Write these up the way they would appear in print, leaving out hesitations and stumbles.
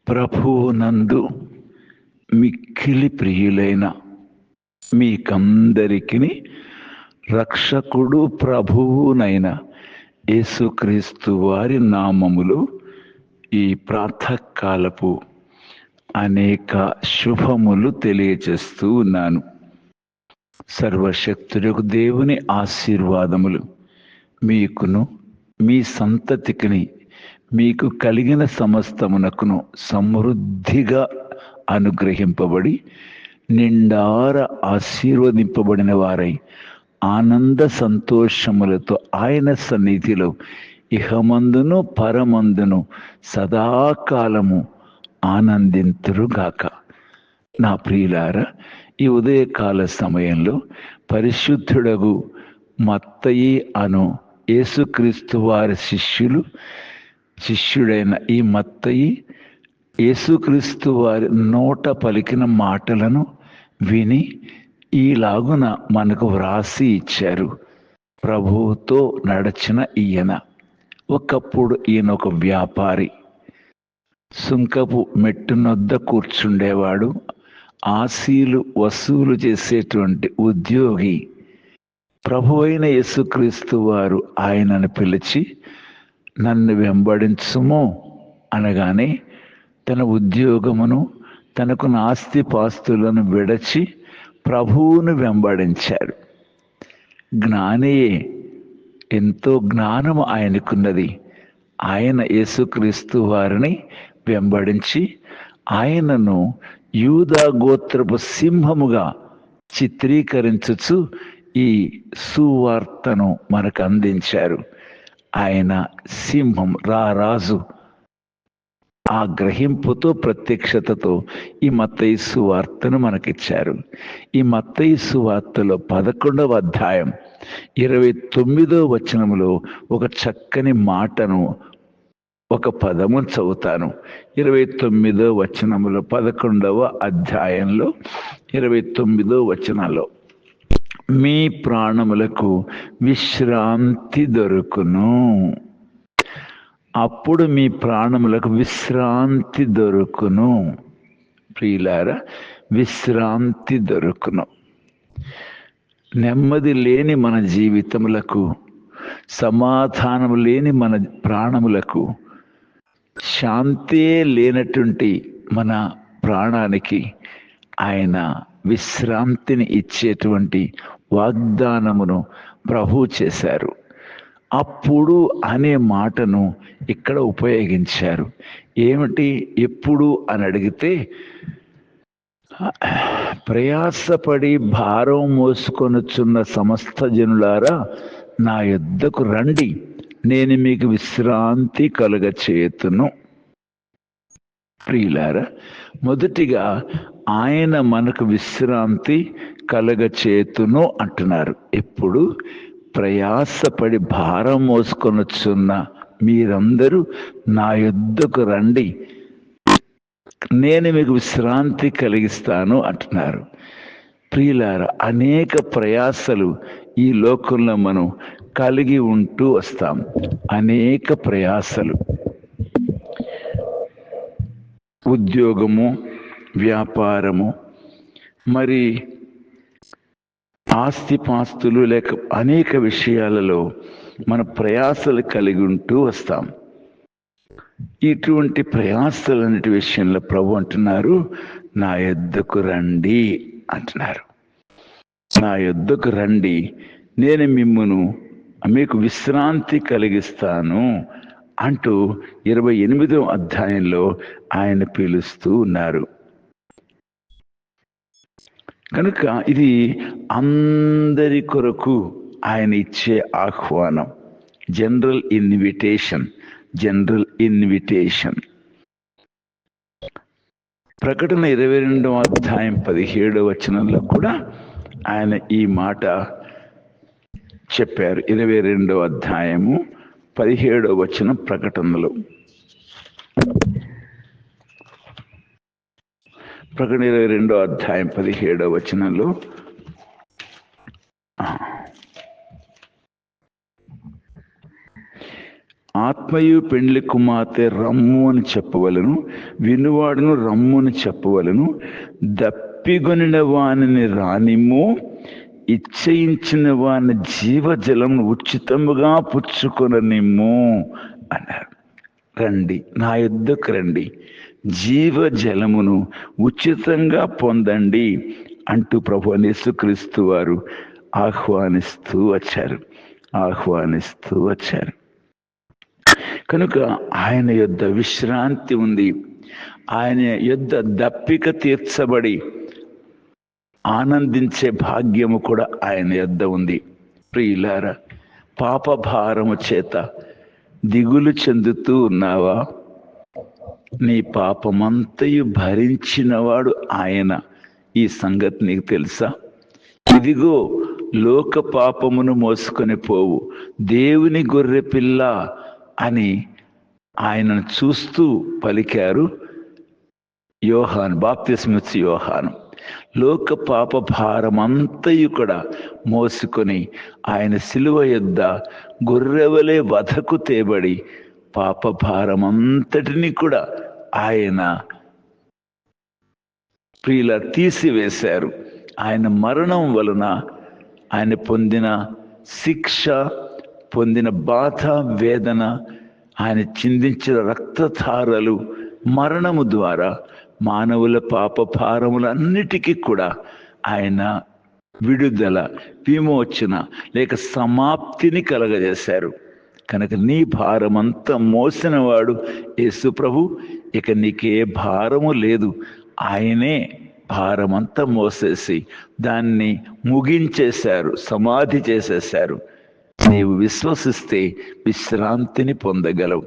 ప్రభువునందు మిక్కిలి ప్రియులైన మీకందరికీ రక్షకుడు ప్రభువునైన యేసుక్రీస్తు వారి నామములు ఈ ప్రాతకాలపు అనేక శుభములు తెలియజేస్తూ ఉన్నాను. సర్వశక్తులకు దేవుని ఆశీర్వాదములు మీకును మీ సంతతికిని మీకు కలిగిన సమస్తమునకును సమృద్ధిగా అనుగ్రహింపబడి నిండార ఆశీర్వదింపబడిన వారై ఆనంద సంతోషములతో ఆయన సన్నిధిలో ఇహమందును పరమందును సదాకాలము ఆనందింతురుగాక. నా ప్రియులారా, ఈ ఉదయకాల సమయంలో పరిశుద్ధుడగు మత్తయి అను యేసుక్రీస్తు వారి శిష్యుడైన ఈ మత్తయి యేసుక్రీస్తు వారి నోట పలికిన మాటలను విని ఈలాగున మనకు వ్రాసి ఇచ్చారు. ప్రభువుతో నడచిన ఈయన ఒకప్పుడు ఈయన ఒక వ్యాపారి, సుంకపు మెట్టునొద్ద కూర్చుండేవాడు, ఆశీలు వసూలు చేసేటువంటి ఉద్యోగి. ప్రభువైన యేసుక్రీస్తు వారు ఆయనను పిలిచి నన్ను వెంబడించుము అనగానే తన ఉద్యోగమును తనకు ఆస్తిపాస్తులను విడచి ప్రభువును వెంబడించాడు. జ్ఞానియే, ఎంతో జ్ఞానము ఆయనకున్నది. ఆయన యేసుక్రీస్తు వారిని వెంబడించి ఆయనను యూదా గోత్రపు సింహముగా చిత్రీకరించుచు ఈ సువార్తను మనకు అందించారు. ఆయన సింహం, రారాజు. ఆ గ్రహింపుతో ప్రత్యక్షతతో ఈ మత్తయి సువార్తను మనకిచ్చారు. ఈ మత్తయి సువార్తలో 11వ అధ్యాయం 29వ వచనములో ఒక చక్కని మాటను, ఒక పదము చదువుతాను. 29వ వచనములో 11వ అధ్యాయంలో 29వ వచనంలో, మీ ప్రాణములకు విశ్రాంతి దొరుకును. అప్పుడు మీ ప్రాణములకు విశ్రాంతి దొరుకును. ప్రియులారా, విశ్రాంతి దొరుకును. నెమ్మది లేని మన జీవితములకు, సమాధానం లేని మన ప్రాణములకు, శాంతే లేనటువంటి మన ప్రాణానికి ఆయన విశ్రాంతిని ఇచ్చేటువంటి వాగ్దానమును ప్రభువు చేశారు. అప్పుడు అనే మాటను ఇక్కడ ఉపయోగించారు. ఏమిటి ఎప్పుడు అని అడిగితే, ప్రయాసపడి భారం మోసుకొనుచున్న సమస్త జనులారా నా యొద్దకు రండి, నేను మీకు విశ్రాంతి కలుగచేయుదును. ప్రియులారా, మొదటిగా ఆయన మనకు విశ్రాంతి కలుగచేయుదును అంటున్నారు. ఎప్పుడు? ప్రయాసపడి భారం మోసుకొనుచున్న మీరందరూ నా యొద్దకు రండి, నేను మీకు విశ్రాంతి కలిగిస్తాను అంటున్నారు. ప్రియులారా, అనేక ప్రయాసలు ఈ లోకంలో మనం కలిగి ఉంటూ వస్తాం. అనేక ప్రయాసలు, ఉద్యోగము, వ్యాపారము, మరి ఆస్తిపాస్తులు, లేక అనేక విషయాలలో మన ప్రయాసలు కలిగి ఉంటూ వస్తాం. ఇటువంటి ప్రయాసలన్నిటి విషయంలో ప్రభు అంటున్నారు, నా యొద్దకు రండి అంటున్నారు. నా యొద్దకు రండి, నేను మీకు విశ్రాంతి కలిగిస్తాను అంటూ 28వ అధ్యాయంలో ఆయన పిలుస్తూ ఉన్నారు. కనుక ఇది అందరి కొరకు ఆయన ఇచ్చే ఆహ్వానం. General invitation. ప్రకటన 22వ అధ్యాయం 17వ వచనంలో కూడా ఆయన ఈ మాట చెప్పారు. 22వ అధ్యాయము 17వ వచనం ప్రకటనలో, ప్రకటన 22వ అధ్యాయం 17వ వచనంలో, ఆత్మయు పెండ్లి కుమార్తె రమ్ము అని చెప్పవలను, వినువాడును రమ్ము అని చెప్పవలను. దప్పిగొనిన వానిని రానిమ్ము, ఇచ్చయించిన వాని జీవజలం ఉచితముగా పుచ్చుకొననిమ్ము అన్నారు. రండి, నా యొద్దకు రండి, జీవజలమును ఉచితంగా పొందండి అంటూ ప్రభువైన యేసుక్రీస్తు వారు ఆహ్వానిస్తూ వచ్చారు. కనుక ఆయన యొద్ద విశ్రాంతి ఉంది. ఆయన యొద్ద దప్పిక తీర్చబడి ఆనందించే భాగ్యము కూడా ఆయన యొద్ద ఉంది. ప్రియులారా, పాప భారము చేత దిగులు చెందుతూ ఉన్నావా? నీ పాపమంతయు భరించినవాడు ఆయన. ఈ సంగతి నీకు తెలుసా? ఇదిగో లోక పాపమును మోసుకొని పోవు దేవుని గొర్రె పిల్ల అని ఆయనను చూస్తూ పలికారు యోహాను, బాప్తిస్మిచ్చి యోహాను. లోక పాప భారమంతయు కూడా మోసుకొని ఆయన సిలువ యొద్ద గొర్రెవలే వధకు తేబడి పాప భారమంతటిని కూడా ఆయన ప్రియుల తీసివేశారు. ఆయన మరణం వలన ఆయన పొందిన శిక్ష, పొందిన బాధ, వేదన, ఆయన చిందించిన రక్తధారలు, మరణము ద్వారా మానవుల పాప భారములన్నిటికీ కూడా ఆయన విడుదల, విమోచన లేక సమాప్తిని కలగజేశారు. కనుక నీ భారమంతా మోసినవాడు యేసు ప్రభు. ఇక నీకే భారము లేదు. ఆయనే భారమంతా మోసేసి దాన్ని ముగించేశారు, సమాధి చేసేశారు. నీవు విశ్వసిస్తే విశ్రాంతిని పొందగలవు.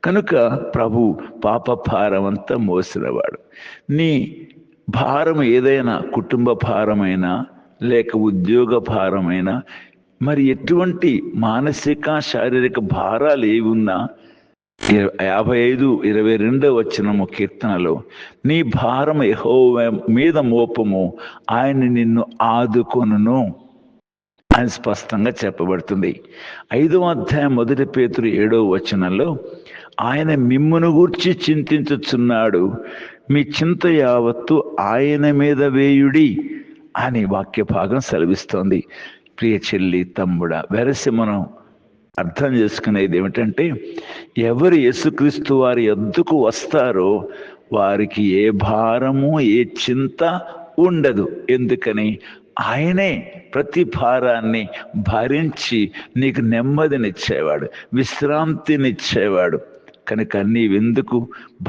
కనుక ప్రభు పాప భారమంతా మోసినవాడు. నీ భారం ఏదైనా, కుటుంబ భారమైనా లేక ఉద్యోగ భారమైనా, మరి ఎటువంటి మానసిక శారీరక భారాలు ఏవి ఉన్నా 55:22 కీర్తనలో నీ భారం యెహోవా మీద మోపము, ఆయన నిన్ను ఆదుకొనును అని స్పష్టంగా చెప్పబడుతుంది. 5వ అధ్యాయం 1 పేతురు 7వ ఆయన మిమ్మును గూర్చి చింతించుచున్నాడు, మీ చింత యావత్తు ఆయన మీద వేయుడి అని వాక్య భాగం సెలవిస్తోంది. ప్రియ చెల్లి, తమ్ముడా, వెరసి మనం అర్థం చేసుకునేది ఏమిటంటే, ఎవరు యేసుక్రీస్తు వారి యొద్దకు వస్తారో వారికి ఏ భారము, ఏ చింత ఉండదు. ఎందుకని? ఆయనే ప్రతి భారాన్ని భరించి నీకు నెమ్మదినిచ్చేవాడు, విశ్రాంతినిచ్చేవాడు. కనుక నీవెందుకు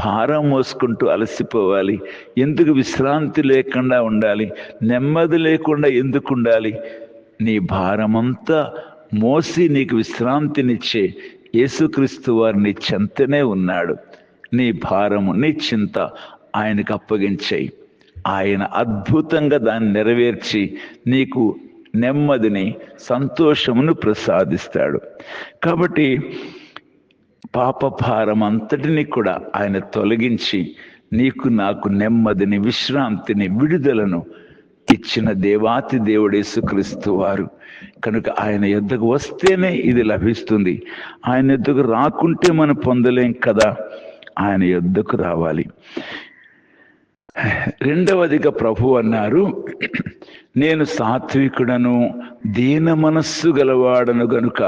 భారం మోసుకుంటూ అలసిపోవాలి? ఎందుకు విశ్రాంతి లేకుండా ఉండాలి? నెమ్మది లేకుండా ఎందుకు ఉండాలి? నీ భారమంతా మోసి నీకు విశ్రాంతినిచ్చే యేసుక్రీస్తు వారు నీ చెంతనే ఉన్నాడు. నీ భారము, నీ చింత ఆయనకు అప్పగించేయి. ఆయన అద్భుతంగా దాన్ని నెరవేర్చి నీకు నెమ్మదిని, సంతోషమును ప్రసాదిస్తాడు. కాబట్టి పాప భారం అంతటిని కూడా ఆయన తొలగించి నీకు నాకు నెమ్మదిని, విశ్రాంతిని, విడుదలను ఇచ్చిన దేవాతి దేవుడు యేసుక్రీస్తు వారు. కనుక ఆయన యొద్దకు వస్తేనే ఇది లభిస్తుంది. ఆయన యొద్దకు రాకుంటే మనం పొందలేం కదా. ఆయన యొద్దకు రావాలి. రెండవదిగా ప్రభు అన్నారు, నేను సాత్వికుడను, దీన మనస్సు గలవాడను గనుక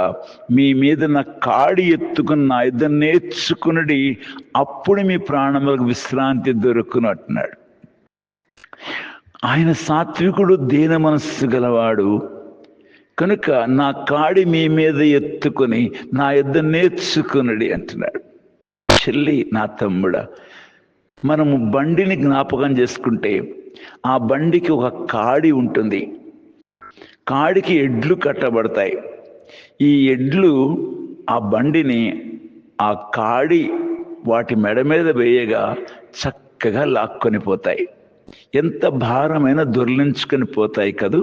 మీ మీద నా కాడి ఎత్తుకుని నా యొద్ద నేర్చుకునడి, అప్పుడు మీ ప్రాణములకు విశ్రాంతి దొరుకును అంటున్నాడు. ఆయన సాత్వికుడు, దీన మనస్సు గలవాడు కనుక నా కాడి మీ మీద ఎత్తుకొని నా యొద్ద నేర్చుకునడి అంటున్నాడు. చెల్లి, నా తమ్ముడా, మనము బండిని జ్ఞాపకం చేసుకుంటే ఆ బండికి ఒక కాడి ఉంటుంది. కాడికి ఎడ్లు కట్టబడతాయి. ఈ ఎడ్లు ఆ బండిని ఆ కాడి వాటి మెడ మీద వేయగా చక్కగా లాక్కొని పోతాయి. ఎంత భారమైన దొర్లించుకొని పోతాయి కదూ.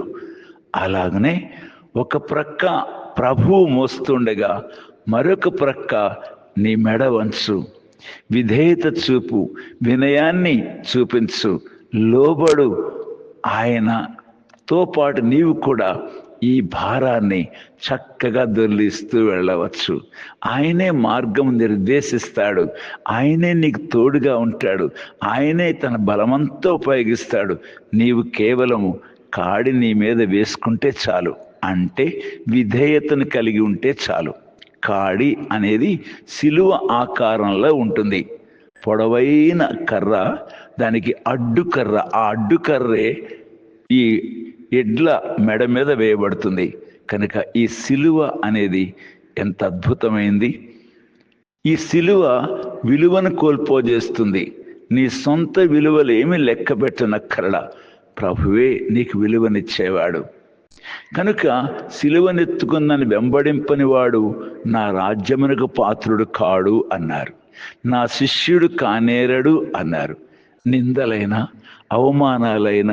అలాగనే ఒక ప్రక్క ప్రభువు మోస్తుండగా మరొక ప్రక్క నీ మెడ వంచు, విధేయత చూపు, వినయాన్ని చూపించు, లోబడు. ఆయనతో పాటు నీవు కూడా ఈ భారాన్ని చక్కగా దొర్లిస్తూ వెళ్ళవచ్చు. ఆయనే మార్గం నిర్దేశిస్తాడు. ఆయనే నీకు తోడుగా ఉంటాడు. ఆయనే తన బలమంతా ఉపయోగిస్తాడు. నీవు కేవలము కాడి నీ మీద వేసుకుంటే చాలు, అంటే విధేయతను కలిగి ఉంటే చాలు. కాడి అనేది శిలువ ఆకారంలో ఉంటుంది. పొడవైన కర్ర, దానికి అడ్డుకర్ర. ఆ అడ్డుకర్రే ఈ ఎడ్ల మెడ మీద వేయబడుతుంది. కనుక ఈ సిలువ అనేది ఎంత అద్భుతమైంది! ఈ సిలువ విలువను కోల్పోజేస్తుంది. నీ సొంత విలువలు ఏమీ లెక్క పెట్టనక్కర్లా, ప్రభువే నీకు విలువనిచ్చేవాడు. కనుక సిలువనెత్తుకున్నని వెంబడింపని వాడు నా రాజ్యమునకు పాత్రుడు కాడు అన్నారు. నా శిష్యుడు కానేరడు అన్నారు. నిందలైన, అవమానాలైన,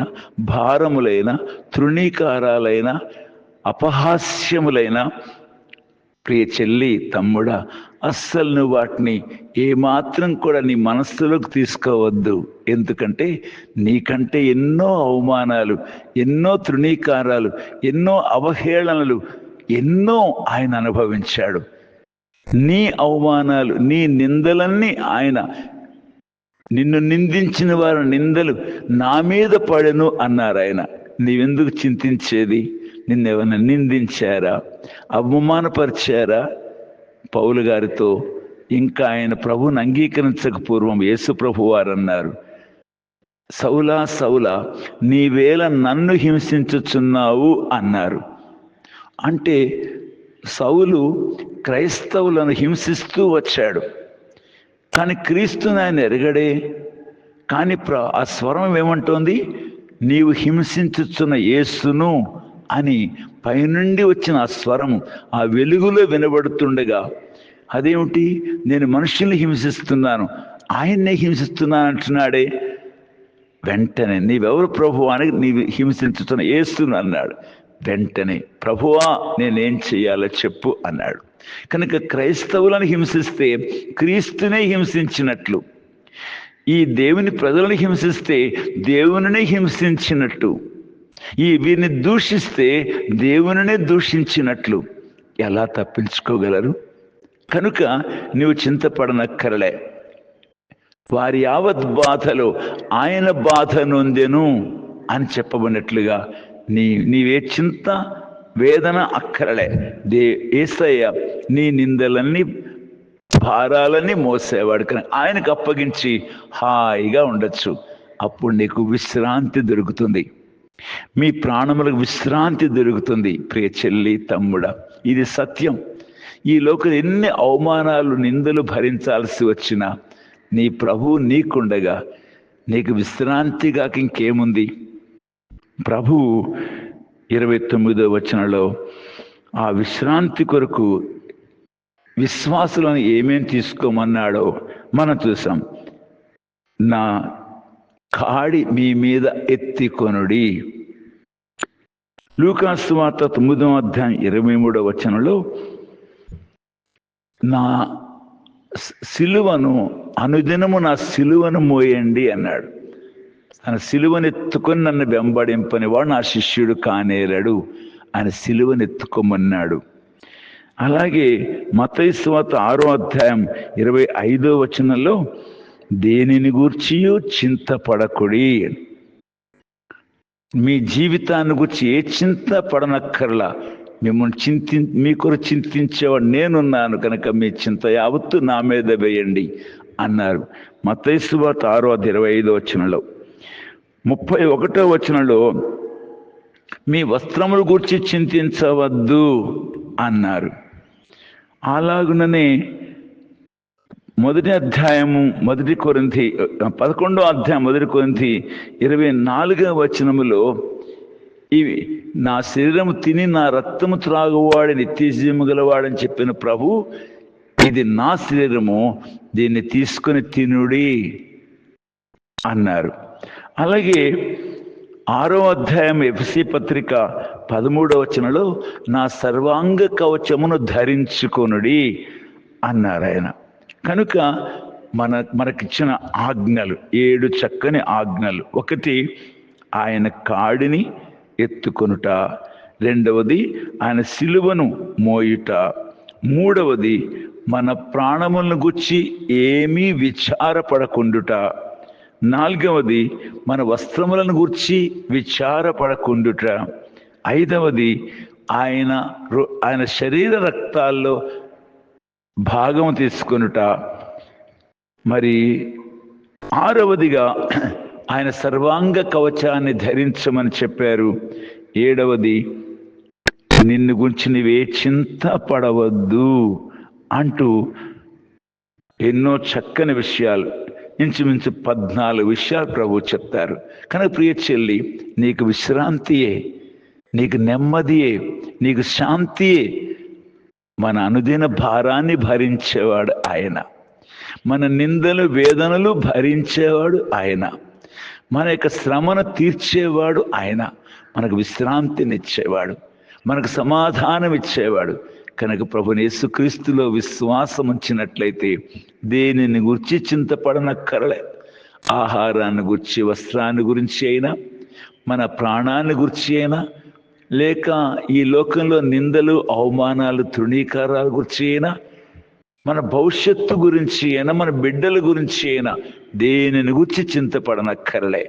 భారములైన, తృణీకారాలైన, అపహాస్యములైన, ప్రియ చెల్లి, తమ్ముడా, అస్సలు నువ్వు వాటిని ఏమాత్రం కూడా నీ మనస్సులోకి తీసుకోవద్దు. ఎందుకంటే నీకంటే ఎన్నో అవమానాలు, ఎన్నో తృణీకారాలు, ఎన్నో అవహేళనలు, ఎన్నో ఆయన అనుభవించాడు. నీ అవమానాలు, నీ నిందలన్నీ ఆయన, నిన్ను నిందించిన వారి నిందలు నా మీద పడెను అన్నారు ఆయన. నీవెందుకు చింతించేది? నిన్నెవరైనా నిందించారా, అవమానపరిచారా? పౌలు గారితో ఇంకా ఆయన ప్రభువుని అంగీకరించక పూర్వం యేసు ప్రభు వారు అన్నారు, సౌలా సౌలా నీవేళ నన్ను హింసించుచున్నావు అన్నారు. అంటే సౌలు క్రైస్తవులను హింసిస్తూ వచ్చాడు, కానీ క్రీస్తుని ఆయన ఎరగడే. కానీ ఆ స్వరం ఏమంటోంది? నీవు హింసించుచున్న యేసును అని పైనుండి వచ్చిన ఆ స్వరము ఆ వెలుగులో వినబడుతుండగా, అదేమిటి, నేను మనుషుల్ని హింసిస్తున్నాను, ఆయన్నే హింసిస్తున్నాను అంటున్నాడే. వెంటనే నీవెవరు ప్రభువా అని, నీవు హింసించుతున్న యేసును అన్నాడు. వెంటనే ప్రభువా నేనేం చెయ్యాలో చెప్పు అన్నాడు. కనుక క్రైస్తవులను హింసిస్తే క్రీస్తునే హింసించినట్లు, ఈ దేవుని ప్రజలను హింసిస్తే దేవునినే హింసించినట్టు, ఈ వీరిని దూషిస్తే దేవునినే దూషించినట్లు. ఎలా తప్పించుకోగలరు? కనుక నీవు చింతపడనక్కరలే. వారి యావత్ బాధలో ఆయన బాధ నొందెను అని చెప్పబడినట్లుగా నీవే చింత వేదన అక్కరలే. యేసయ్య నీ నిందలన్నీ భారాలన్నీ మోసేవాడు, కానీ ఆయనకు అప్పగించి హాయిగా ఉండొచ్చు. అప్పుడు నీకు విశ్రాంతి దొరుకుతుంది, మీ ప్రాణములకు విశ్రాంతి దొరుకుతుంది. ప్రియ చెల్లి, తమ్ముడా, ఇది సత్యం. ఈ లోకం ఎన్ని అవమానాలు, నిందలు భరించాల్సి వచ్చినా నీ ప్రభువు నీకుండగా నీకు విశ్రాంతిగాక ఇంకేముంది? ప్రభువు 29వ వచనంలో ఆ విశ్రాంతి కొరకు విశ్వాసులను ఏమేం తీసుకోమన్నాడో మనం చూసాం. నా కాడి మీ మీద ఎత్తికొనుడి. లూకా సువార్త 9వ అధ్యాయం 23వ వచనంలో నా సిలువను, అనుదినము నా సిలువను మోయండి అన్నాడు. తన సిలువనెత్తుకొని నన్ను వెంబడింపని వాడు నా శిష్యుడు కానేరడు అని సిలువనెత్తుకోమన్నాడు. అలాగే మత్తయి సువార్త 6వ అధ్యాయం 25వ వచనంలో దేనిని గూర్చియు చింతపడకుడి. మీ జీవితాన్ని గురించి ఏ చింత పడనక్కర్లా. మిమ్మల్ని మీ కొరకు చింతించేవాడు నేనున్నాను, కనుక మీ చింత యావత్తు నా మీద వేయండి అన్నారు. మత్తయి సువార్త 6వ అధ్యాయం 25వ వచనంలో. 31వ వచనంలో మీ వస్త్రముల గురించి చింతించవద్దు అన్నారు. అలాగుననే 1వ అధ్యాయం 1 కొరింథీ 11వ అధ్యాయం 1 కొరింథీ 24వ వచనములో ఇవి నా శరీరము తిని నా రక్తము త్రాగువాడి నిత్యజీవము గలవాడని చెప్పిన ప్రభు, ఇది నా శరీరము, దీన్ని తీసుకొని తినుడి అన్నారు. అలాగే 6వ అధ్యాయం ఎఫెసీ పత్రిక 13వ వచనంలో నా సర్వాంగ కవచమును ధరించుకొనుడి అన్నారు ఆయన. కనుక మనకిచ్చిన ఆజ్ఞలు 7 చక్కని ఆజ్ఞలు. 1, ఆయన కాడిని ఎత్తుకొనుట. రెండవది ఆయన సిలువను మోయుట. మూడవది మన ప్రాణములను గుర్చి ఏమీ విచారపడకుండుట. నాలుగవది మన వస్త్రములను గుర్చి విచారపడకుండుట. ఐదవది ఆయన శరీర రక్తాల్లో భాగం తీసుకొనుట. మరి ఆరవదిగా ఆయన సర్వాంగ కవచాన్ని ధరించమని చెప్పారు. ఏడవది నిన్ను గురించి నీవే చింతపడవద్దు అంటూ ఎన్నో చక్కని విషయాలు, ఇంచుమించు 14 విషయాలు ప్రభు చెప్తారు. కనుక ప్రియ చెల్లి, నీకు విశ్రాంతియే, నీకు నెమ్మదియే, నీకు శాంతియే. మన అనుదిన భారాన్ని భరించేవాడు ఆయన, మన నిందలు వేదనలు భరించేవాడు ఆయన, మన యొక్క శ్రమను తీర్చేవాడు ఆయన, మనకు విశ్రాంతినిచ్చేవాడు, మనకు సమాధానం ఇచ్చేవాడు. కనుక ప్రభుని యేసుక్రీస్తులో విశ్వాసం ఉంచినట్లయితే దేనిని గురించి చింతపడనక్కరలే. ఆహారాన్ని గురించి, వస్త్రాన్ని గురించి అయినా, మన ప్రాణాన్ని గురించి అయినా, లేక ఈ లోకంలో నిందలు, అవమానాలు, తృణీకారాల గురించి అయినా, మన భవిష్యత్తు గురించి అయినా, మన బిడ్డల గురించి అయినా దేనిని గురించి చింతపడనక్కరలే.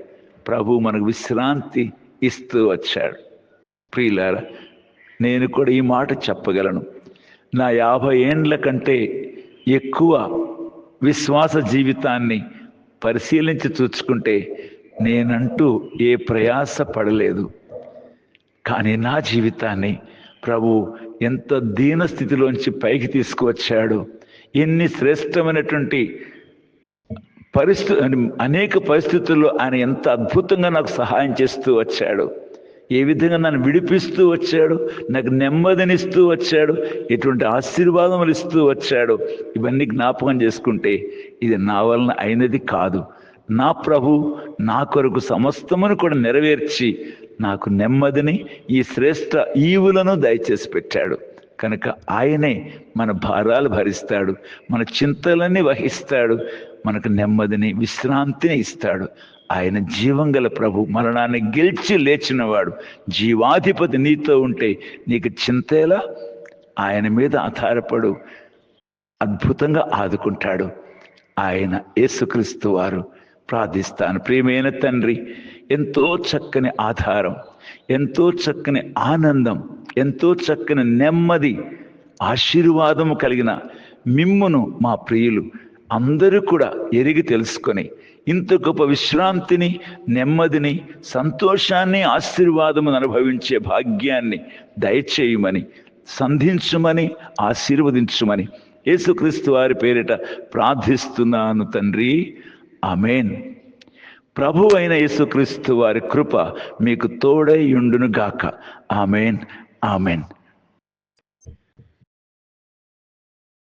ప్రభు మనకు విశ్రాంతి ఇస్తూ వచ్చాడు. ప్రియులారా, నేను కూడా ఈ మాట చెప్పగలను. నా 50 ఏండ్ల కంటే ఎక్కువ విశ్వాస జీవితాన్ని పరిశీలించి చూసుకుంటే నేనంటూ ఏ ప్రయాస పడలేదు. కానీ నా జీవితాన్ని ప్రభు ఎంత దీన స్థితిలోంచి పైకి తీసుకువచ్చాడు. ఎన్ని శ్రేష్టమైనటువంటి అనేక పరిస్థితుల్లో ఆయన ఎంత అద్భుతంగా నాకు సహాయం చేస్తూ వచ్చాడు. ఏ విధంగా నన్ను విడిపిస్తూ వచ్చాడు, నాకు నెమ్మదినిస్తూ వచ్చాడు, ఎటువంటి ఆశీర్వాదములు ఇస్తూ వచ్చాడు. ఇవన్నీ జ్ఞాపకం చేసుకుంటే ఇది నా వలన అయినది కాదు. నా ప్రభు నా కొరకు సమస్తమును కూడా నెరవేర్చి నాకు నెమ్మదిని, ఈ శ్రేష్ట ఈవులను దయచేసి పెట్టాడు. కనుక ఆయనే మన భారాలు భరిస్తాడు, మన చింతలన్నీ వహిస్తాడు, మనకు నెమ్మదిని, విశ్రాంతిని ఇస్తాడు. ఆయన జీవం గల ప్రభు, మరణాన్ని గెలిచి లేచినవాడు, జీవాధిపతి నీతో ఉంటే నీకు చింతేలా? ఆయన మీద ఆధారపడు, అద్భుతంగా ఆదుకుంటాడు. ఆయన యేసుక్రీస్తు వారు. ప్రార్థిస్తాను. ప్రియమైన తండ్రి, ఎంతో చక్కని ఆధారం, ఎంతో చక్కని ఆనందం, ఎంతో చక్కని నెమ్మది, ఆశీర్వాదము కలిగిన మిమ్మును మా ప్రియులు అందరూ కూడా ఎరిగి తెలుసుకొని ఇంత గొప్ప విశ్రాంతిని, నెమ్మదిని, సంతోషాన్ని, ఆశీర్వాదమును అనుభవించే భాగ్యాన్ని దయచేయమని, సంధించుమని, ఆశీర్వదించుమని యేసుక్రీస్తు వారి పేరిట ప్రార్థిస్తున్నాను తండ్రి. ఆమేన్. ప్రభు అయిన యేసుక్రీస్తు వారి కృప మీకు తోడై యుండును గాక. ఆమేన్. ఆమేన్.